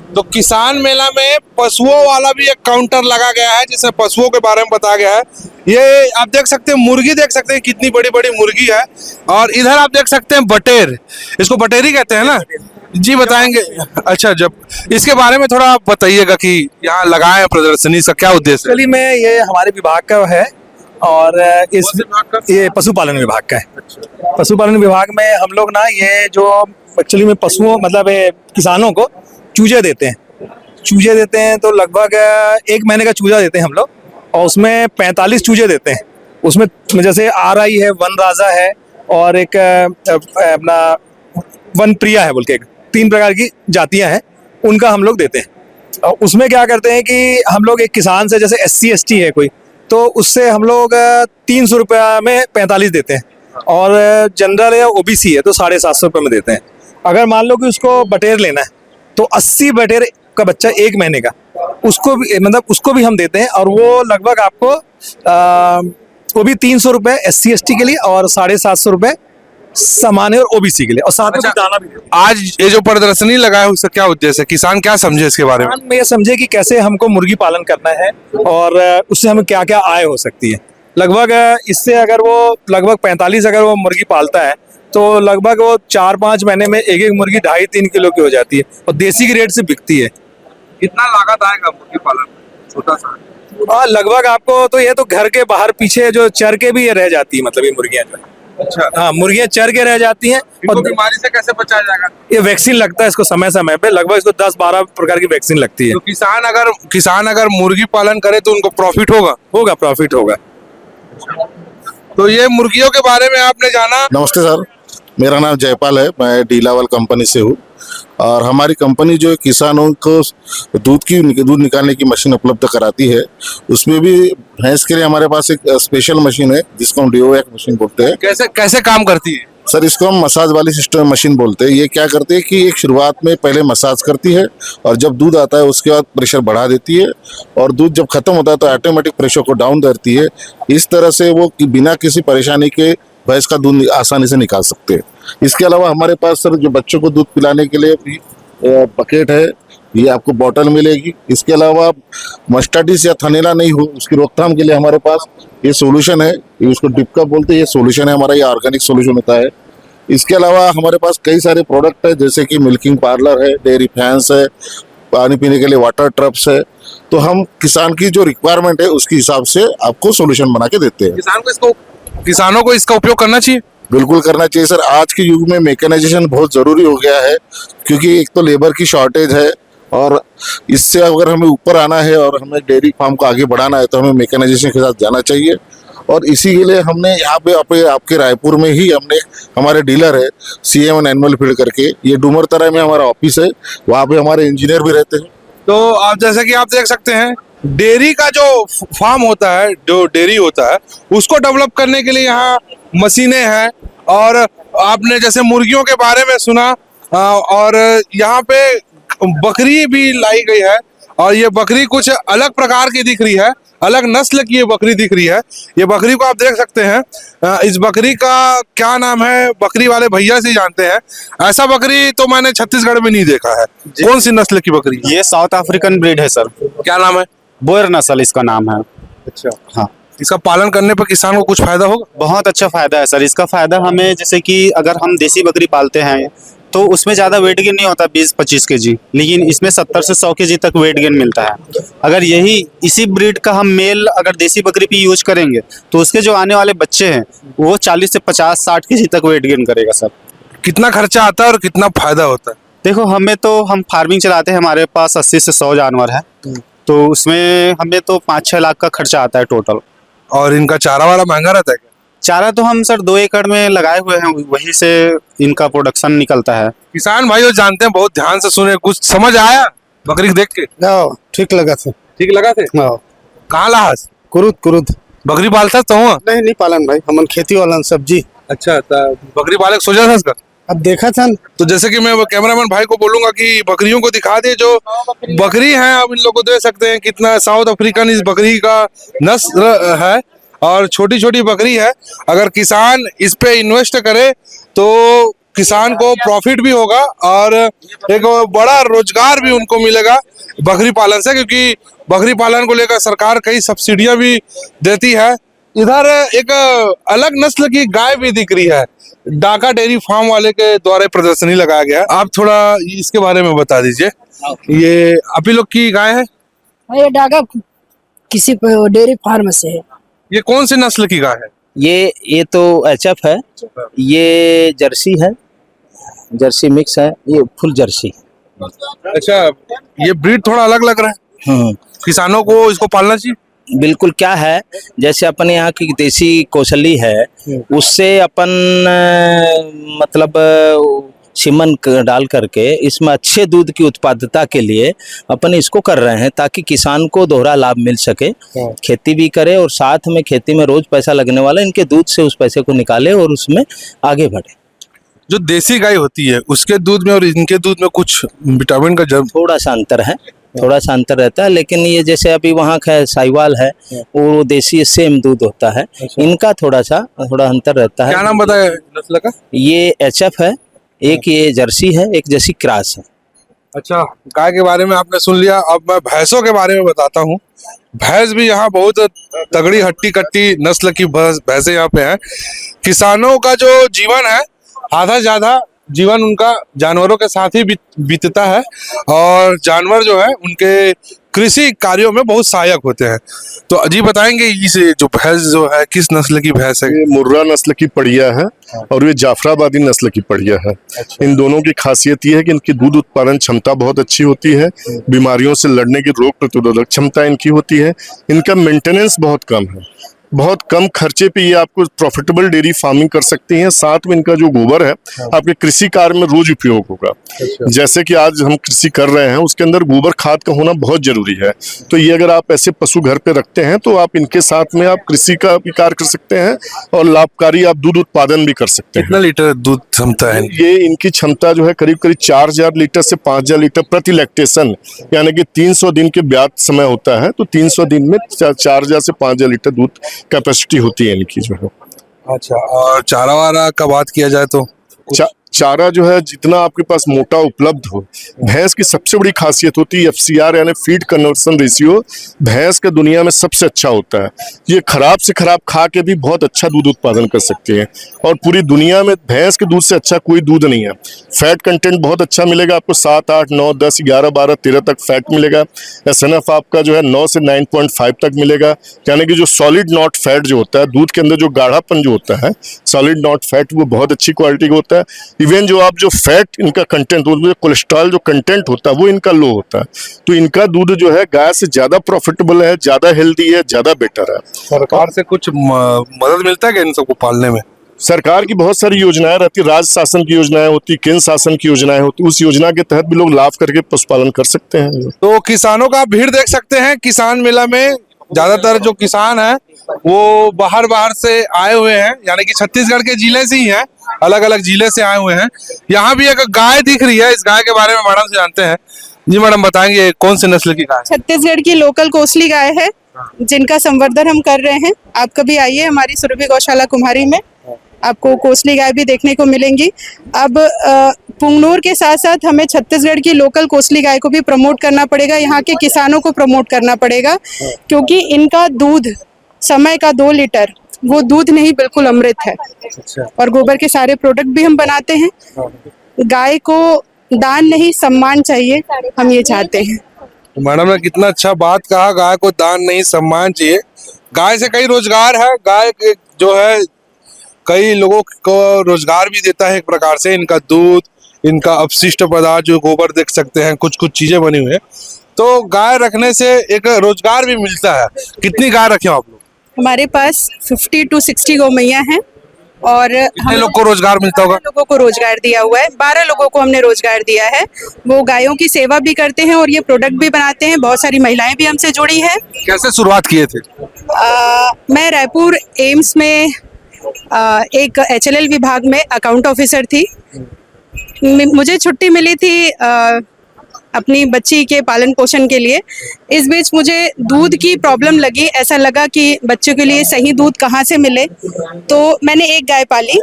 तो किसान मेला में पशुओं वाला भी एक काउंटर लगा गया है जिसमें पशुओं के बारे में बताया गया है। ये आप देख सकते हैं, मुर्गी देख सकते हैं, कितनी बड़ी बड़ी मुर्गी है। और इधर आप देख सकते हैं बटेर, इसको बटेरी कहते हैं ना जी, बताएंगे। अच्छा, जब इसके बारे में थोड़ा आप बताइएगा कि यहाँ लगाए प्रदर्शनी, इसका क्या उद्देश्य है? एक्चुअली में ये हमारे विभाग का है और ये पशुपालन विभाग का है। पशुपालन विभाग में हम लोग ना ये जो एक्चुअली में पशुओं मतलब किसानों को चूजे देते हैं तो लगभग 1 महीने का चूजा देते हैं हम लोग, और उसमें 45 चूजे देते हैं। उसमें जैसे RI है, वन राजा है, और एक अपना वन प्रिया है बोल के 3 प्रकार की जातियां हैं, उनका हम लोग देते हैं। और उसमें क्या करते हैं कि हम लोग एक किसान से, जैसे SC ST है कोई, तो उससे हम लोग 300 रुपया में 45 देते हैं, और जनरल या OBC है तो 750 रुपये में देते हैं। अगर मान लो कि उसको बटेर लेना है तो 80 बटेर का बच्चा 1 महीने का, उसको भी मतलब उसको भी हम देते हैं, और वो लगभग आपको वो भी 300 रुपये SC ST के लिए और 750 रुपये सामान्य और OBC के लिए, और साथ में अच्छा, दाना भी। आज ये जो प्रदर्शनी लगा है उसका क्या उद्देश्य है? किसान क्या समझे इसके बारे में? किसान ये समझे कि कैसे हमको मुर्गी पालन करना है और उससे हमें क्या क्या आय हो सकती है। लगभग इससे अगर वो लगभग 45 अगर वो मुर्गी पालता है तो लगभग वो 4-5 महीने में एक मुर्गी 2.5-3 किलो की हो जाती है, और देसी की रेट से बिकती है। कितना लागत आएगा मुर्गी पालन में? छोटा सा। हाँ, लगभग आपको तो ये तो घर के बाहर पीछे जो चर के भी ये रह जाती है, मतलब ये मुर्गियाँ जो है। अच्छा, हाँ, मुर्गियाँ चर के रह जाती हैं। और बीमारी से कैसे बचाया जाएगा? ये वैक्सीन लगता है इसको समय समय पे, लगभग इसको 10-12 प्रकार की वैक्सीन लगती है। तो किसान अगर मुर्गी पालन करे तो उनको प्रॉफिट होगा? प्रॉफिट होगा। तो ये मुर्गियों के बारे में आपने जाना। नमस्ते सर, मेरा नाम जयपाल है, मैं डीलावल कंपनी से हूँ। और हमारी कंपनी जो है किसानों को दूध निकालने की मशीन उपलब्ध कराती है। उसमें भी भैंस के लिए हमारे पास एक स्पेशल मशीन है जिसको हम डिओवैक मशीन बोलते हैं। कैसे काम करती है? सर, इसको हम मसाज वाली सिस्टम मशीन बोलते हैं। ये क्या करते हैं कि एक शुरुआत में पहले मसाज करती है, और जब दूध आता है उसके बाद प्रेशर बढ़ा देती है, और दूध जब खत्म होता है तो ऑटोमेटिक प्रेशर को डाउन करती है। इस तरह से वो बिना किसी परेशानी के भैंस का दूध आसानी से निकाल सकते हैं। इसके अलावा हमारे पास सर जो बच्चों को दूध पिलाने के लिए भी बकेट है, ये आपको बॉटल मिलेगी। इसके अलावा मास्टाइटिस या थनैला नहीं हो उसकी रोकथाम के लिए हमारे पास ये सॉल्यूशन है, ये उसको डिपका बोलते हैं। ये सॉल्यूशन है हमारा, ये ऑर्गेनिक सॉल्यूशन होता है। इसके अलावा हमारे पास कई सारे प्रोडक्ट है, जैसे कि मिल्किंग पार्लर है, डेयरी फैंस है, पानी पीने के लिए वाटर ट्रप्स है। तो हम किसान की जो रिक्वायरमेंट है उसके हिसाब से आपको सॉल्यूशन बना के देते हैं। किसानों को इसका उपयोग करना चाहिए? बिल्कुल करना चाहिए सर। आज के युग में मैकेनाइजेशन बहुत ज़रूरी हो गया है, क्योंकि एक तो लेबर की शॉर्टेज है, और इससे अगर हमें ऊपर आना है और हमें डेयरी फार्म को आगे बढ़ाना है तो हमें मैकेनाइजेशन के साथ जाना चाहिए। और इसी के लिए हमने यहाँ पे आपके रायपुर में ही हमने हमारे डीलर है CM एनिमल फीड करके, ये डूमरतरा में हमारा ऑफिस है, वहाँ पे हमारे इंजीनियर भी रहते हैं। तो आप जैसे कि आप देख सकते हैं, डेयरी का जो फार्म होता है, जो डेयरी होता है, उसको डेवलप करने के लिए यहाँ मशीनें हैं। और आपने जैसे मुर्गियों के बारे में सुना, और यहाँ पे बकरी भी लाई गई है, और ये बकरी कुछ अलग प्रकार की दिख रही है, अलग नस्ल की ये बकरी दिख रही है। ये बकरी को आप देख सकते हैं। इस बकरी का क्या नाम है, बकरी वाले भैया से जानते हैं। ऐसा बकरी तो मैंने छत्तीसगढ़ में नहीं देखा है। कौन सी नस्ल की बकरी? ये साउथ अफ्रीकन ब्रीड है सर। क्या नाम है? बोयर नस्ल इसका नाम है। अच्छा, हाँ। इसका पालन करने पर किसान को कुछ फायदा होगा? बहुत अच्छा फायदा है सर। इसका फायदा हमें, जैसे कि अगर हम देसी बकरी पालते हैं तो उसमें ज़्यादा वेट गेन नहीं होता 20-25 kg, लेकिन इसमें 70 से 100 kg तक वेट गेन मिलता है। अगर इसी ब्रीड का हम मेल अगर देसी बकरी पे यूज करेंगे तो उसके जो आने वाले बच्चे हैं वो 40 से 50-60 kg तक वेट गेन करेगा सर। कितना खर्चा आता है और कितना फायदा होता है? देखो, हम फार्मिंग चलाते हैं, हमारे पास 80 से 100 जानवर है, तो उसमें हमें तो 5-6 लाख का खर्चा आता है टोटल। और इनका चारा वाला महंगा रहता है क्या? चारा तो हम सर 2 एकड़ में लगाए हुए हैं, वहीं से इनका प्रोडक्शन निकलता है। किसान भाइयों जानते हैं, बहुत ध्यान से सुने। कुछ समझ आया बकरी देख के? ठीक लगा था। ठीक लगा थे? कहाँ लाहस? कुरुद बकरी पालता तो हुआ? नहीं पालन भाई, हम खेती वाला सब्जी। अच्छा, बकरी पालक सोचा था इसका? अब देखा था। तो जैसे कि मैं कैमरामैन भाई को बोलूंगा कि बकरियों को दिखा दे, जो बकरी है आप इन लोगों को दे सकते हैं। कितना साउथ अफ्रीकन इस बकरी का नस्ल है, और छोटी छोटी बकरी है। अगर किसान इस पे इन्वेस्ट करे तो किसान को प्रॉफिट भी होगा और एक बड़ा रोजगार भी उनको मिलेगा बकरी पालन से, क्योंकि बकरी पालन को लेकर सरकार कई सब्सिडियां भी देती है। इधर एक अलग नस्ल की गाय भी दिख रही है, डाका डेयरी फार्म वाले के द्वारा प्रदर्शनी लगाया गया है। आप थोड़ा इसके बारे में बता दीजिए। ये आप ही लोग की गाय है? ये डाका किसी डेयरी फार्म से है। ये कौन सी नस्ल की गाय है? ये तो एचएफ है, ये जर्सी है, जर्सी मिक्स है, ये फुल जर्सी। अच्छा, ये ब्रीड थोड़ा अलग लग रहा है, किसानों को इसको पालना चाहिए। बिल्कुल। क्या है, जैसे अपने यहाँ की देसी कौशली है, उससे अपन मतलब सीमन डाल करके इसमें अच्छे दूध की उत्पादकता के लिए अपन इसको कर रहे हैं, ताकि किसान को दोहरा लाभ मिल सके, खेती भी करे और साथ में खेती में रोज पैसा लगने वाला इनके दूध से उस पैसे को निकाले और उसमें आगे बढ़े। जो देसी गाय होती है उसके दूध में और इनके दूध में कुछ विटामिन का थोड़ा सा अंतर है, थोड़ा सा अंतर रहता है, लेकिन ये जैसे अभी वहाँ का साहिवाल है वो देसी सेम दूध होता है, इनका थोड़ा अंतर रहता है। क्या नाम बताया नस्ल का? ये एचएफ है, एक ये जर्सी है, एक जर्सी क्रॉस है। अच्छा, गाय के बारे में आपने सुन लिया, अब मैं भैंसों के बारे में बताता हूँ। भैंस भी यहाँ बहुत तगड़ी हट्टी कट्टी नस्ल की भैंसें यहाँ पे हैं। किसानों का जो जीवन है आधा ज्यादा जीवन उनका जानवरों के साथ ही बीतता है, और जानवर जो है उनके कृषि कार्यों में बहुत सहायक होते हैं। तो अजी बताएंगे इस जो भैंस जो है किस नस्ल की भैंस है? ये मुर्रा नस्ल की पड़िया है और ये जाफराबादी नस्ल की पड़िया है। इन दोनों की खासियत ये है कि इनकी दूध उत्पादन क्षमता बहुत अच्छी होती है, बीमारियों से लड़ने की रोग प्रतिरोधक क्षमता इनकी होती है, इनका मेंटेनेंस बहुत कम है, बहुत कम खर्चे पे ये आपको प्रॉफिटेबल डेयरी फार्मिंग कर सकती हैं। साथ में इनका जो गोबर है आपके कृषि कार्य में रोज उपयोग होगा। जैसे कि आज हम कृषि कर रहे हैं उसके अंदर गोबर खाद का होना बहुत जरूरी है। तो ये अगर आप ऐसे पशु घर पे रखते हैं तो आप इनके साथ में आप कृषि का भी कार्य कर सकते हैं और लाभकारी आप दूध उत्पादन भी कर सकते हैं। कितना लीटर दूध क्षमता है? ये इनकी क्षमता जो है करीब करीब 4000 लीटर से 5000 लीटर प्रति लैक्टेशन, यानी कि 300 दिन के ब्यात समय होता है, तो 300 दिन में 4000 से 5000 लीटर दूध कैपेसिटी होती है इनकी जो है। अच्छा, और चारा वारा का बात किया जाए तो चारा जो है जितना आपके पास मोटा उपलब्ध हो, भैंस की सबसे बड़ी खासियत होती है FCR यानी फीड कन्वर्सन रेशियो, भैंस का दुनिया में सबसे अच्छा होता है। ये खराब से खराब खा के भी बहुत अच्छा दूध उत्पादन कर सकते हैं, और पूरी दुनिया में भैंस के दूध से अच्छा कोई दूध नहीं है। फैट कंटेंट बहुत अच्छा मिलेगा आपको, 7, 8, 9, 10, 11, 12, 13 तक फैट मिलेगा। SNF आपका जो है 9 से 9.5 तक मिलेगा, यानी कि जो सॉलिड नॉट फैट जो होता है, दूध के अंदर जो गाढ़ापन जो होता है सॉलिड नॉट फैट, वो बहुत अच्छी क्वालिटी का होता है। इवन जो आप जो फैट इनका कंटेंट, कोलेस्ट्रॉल जो कंटेंट होता है वो इनका लो होता है। तो इनका दूध जो है गाय से ज्यादा प्रॉफिटेबल है, ज्यादा हेल्दी है, ज्यादा बेटर है। सरकार से कुछ मदद मिलता है क्या इन सबको पालने में? सरकार की बहुत सारी योजनाएं रहती है, राज्य शासन की योजनाएं होती, केंद्र शासन की योजनाएं होती, उस योजना के तहत भी लोग लाभ करके पशुपालन कर सकते हैं। तो किसानों का भीड़ देख सकते हैं किसान मेला में। ज्यादातर जो किसान है वो बाहर से आए हुए हैं, यानी कि छत्तीसगढ़ के जिले से ही हैं, अलग अलग जिले से आए हुए हैं। यहाँ भी एक गाय दिख रही है, इस गाय के बारे में मैडम से जानते हैं। जी मैडम बताएंगे कौन सी नस्ल की गाय? छत्तीसगढ़ की लोकल कोसली गाय है, जिनका संवर्धन हम कर रहे हैं। आप कभी आइए हमारी सुरभि गौशाला कुम्हारी में, आपको कोसली गाय भी देखने को मिलेंगी। अब पुंगनूर के साथ साथ हमें छत्तीसगढ़ की लोकल कोसली गाय को भी प्रमोट करना पड़ेगा, यहाँ के किसानों को प्रमोट करना पड़ेगा, क्योंकि इनका दूध समय का 2 लीटर वो दूध नहीं, बिल्कुल अमृत है। और गोबर के सारे प्रोडक्ट भी हम बनाते हैं। गाय को दान नहीं सम्मान चाहिए, हम ये चाहते हैं। तो मैडम ने कितना अच्छा बात कहा, गाय को दान नहीं सम्मान चाहिए। गाय से कई रोजगार है, गाय जो है कई लोगों को रोजगार भी देता है एक प्रकार से। इनका दूध, इनका अपशिष्ट पदार्थ जो गोबर देख सकते हैं, कुछ चीजें बनी हुई है, तो गाय रखने से एक रोजगार भी मिलता है। कितनी गाय रखे हो आप लोग? हमारे पास 50 to 60 गौमैया हैं, और कितने लोग को रोजगार मिलता होगा? 12 लोगों को रोजगार दिया हुआ है, 12 लोगों को हमने रोजगार दिया है। वो गायों की सेवा भी करते हैं और ये प्रोडक्ट भी बनाते हैं। बहुत सारी महिलाएं भी हमसे जुड़ी हैं। कैसे शुरुआत किए थे? मैं रायपुर एम्स में एक HLL विभाग में अकाउंट ऑफिसर थी। मुझे छुट्टी मिली थी अपनी बच्ची के पालन पोषण के लिए। इस बीच मुझे दूध की प्रॉब्लम लगी, ऐसा लगा कि बच्चों के लिए सही दूध कहाँ से मिले, तो मैंने एक गाय पाली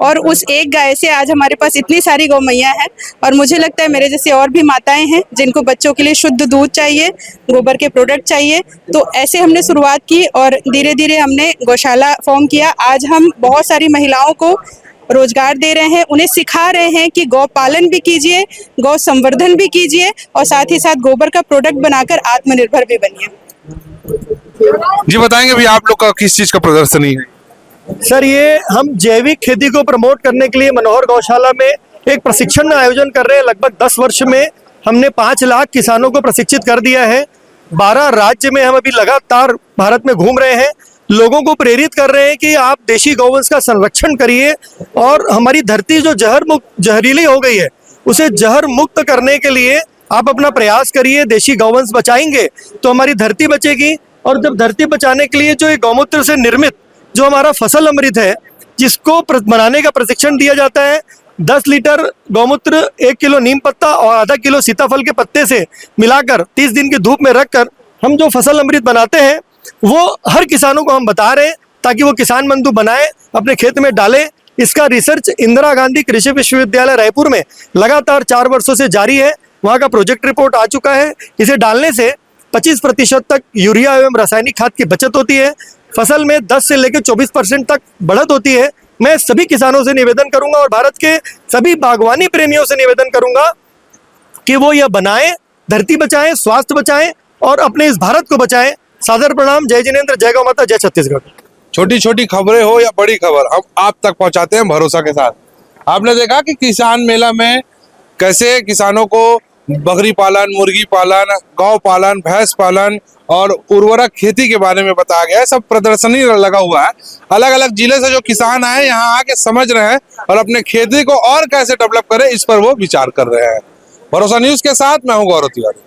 और उस एक गाय से आज हमारे पास इतनी सारी गौ मैया हैं। और मुझे लगता है मेरे जैसे और भी माताएं हैं जिनको बच्चों के लिए शुद्ध दूध चाहिए, गोबर के प्रोडक्ट चाहिए, तो ऐसे हमने शुरुआत की और धीरे धीरे हमने गौशाला फॉर्म किया। आज हम बहुत सारी महिलाओं को रोजगार दे रहे हैं, उन्हें सिखा रहे हैं कि गौ पालन भी कीजिए, गौ संवर्धन भी कीजिए और साथ ही साथ गोबर का प्रोडक्ट बनाकर आत्मनिर्भर भी बनिए। जी बताएंगे भैया, आप लोग का किस चीज का प्रदर्शनी है? सर, ये हम जैविक खेती को प्रमोट करने के लिए मनोहर गौशाला में एक प्रशिक्षण आयोजन कर रहे हैं। लगभग 10 वर्ष में हमने 5 लाख किसानों को प्रशिक्षित कर दिया है। 12 राज्य में हम अभी लगातार भारत में घूम रहे हैं, लोगों को प्रेरित कर रहे हैं कि आप देशी गौवंश का संरक्षण करिए और हमारी धरती जो जहरीली हो गई है उसे जहर मुक्त करने के लिए आप अपना प्रयास करिए। देशी गौवंश बचाएंगे तो हमारी धरती बचेगी। और जब धरती बचाने के लिए जो ये गौमूत्र से निर्मित जो हमारा फसल अमृत है, जिसको बनाने का प्रशिक्षण दिया जाता है, 10 लीटर गौमूत्र 1 किलो नीम पत्ता और आधा किलो सीताफल के पत्ते से मिलाकर 30 दिन की धूप में रखकर हम जो फसल अमृत बनाते हैं वो हर किसानों को हम बता रहे हैं ताकि वो किसान बंधु बनाए, अपने खेत में डालें। इसका रिसर्च इंदिरा गांधी कृषि विश्वविद्यालय रायपुर में लगातार 4 वर्षों से जारी है। वहाँ का प्रोजेक्ट रिपोर्ट आ चुका है। इसे डालने से 25% तक यूरिया एवं रासायनिक खाद की बचत होती है। फसल में 10 से लेकर 24% तक बढ़त होती है। मैं सभी किसानों से निवेदन करूंगा और भारत के सभी बागवानी प्रेमियों से निवेदन करूंगा कि वो यह बनाएं, धरती बचाएं, स्वास्थ्य बचाएं और अपने इस भारत को बचाएं। सादर प्रणाम। जय जिनेंद्र, जय गौ माता, जय छत्तीसगढ़। छोटी छोटी खबरें हो या बड़ी खबर, हम आप तक पहुंचाते हैं भरोसा के साथ। आपने देखा कि किसान मेला में कैसे किसानों को बकरी पालन, मुर्गी पालन, गौ पालन, भैंस पालन और उर्वरक खेती के बारे में बताया गया है। सब प्रदर्शनी लगा हुआ है। अलग अलग जिले से जो किसान आए यहाँ आके समझ रहे हैं और अपने खेती को और कैसे डेवलप करें इस पर वो विचार कर रहे हैं। भरोसा न्यूज के साथ मैं हूँ गौरव तिवारी।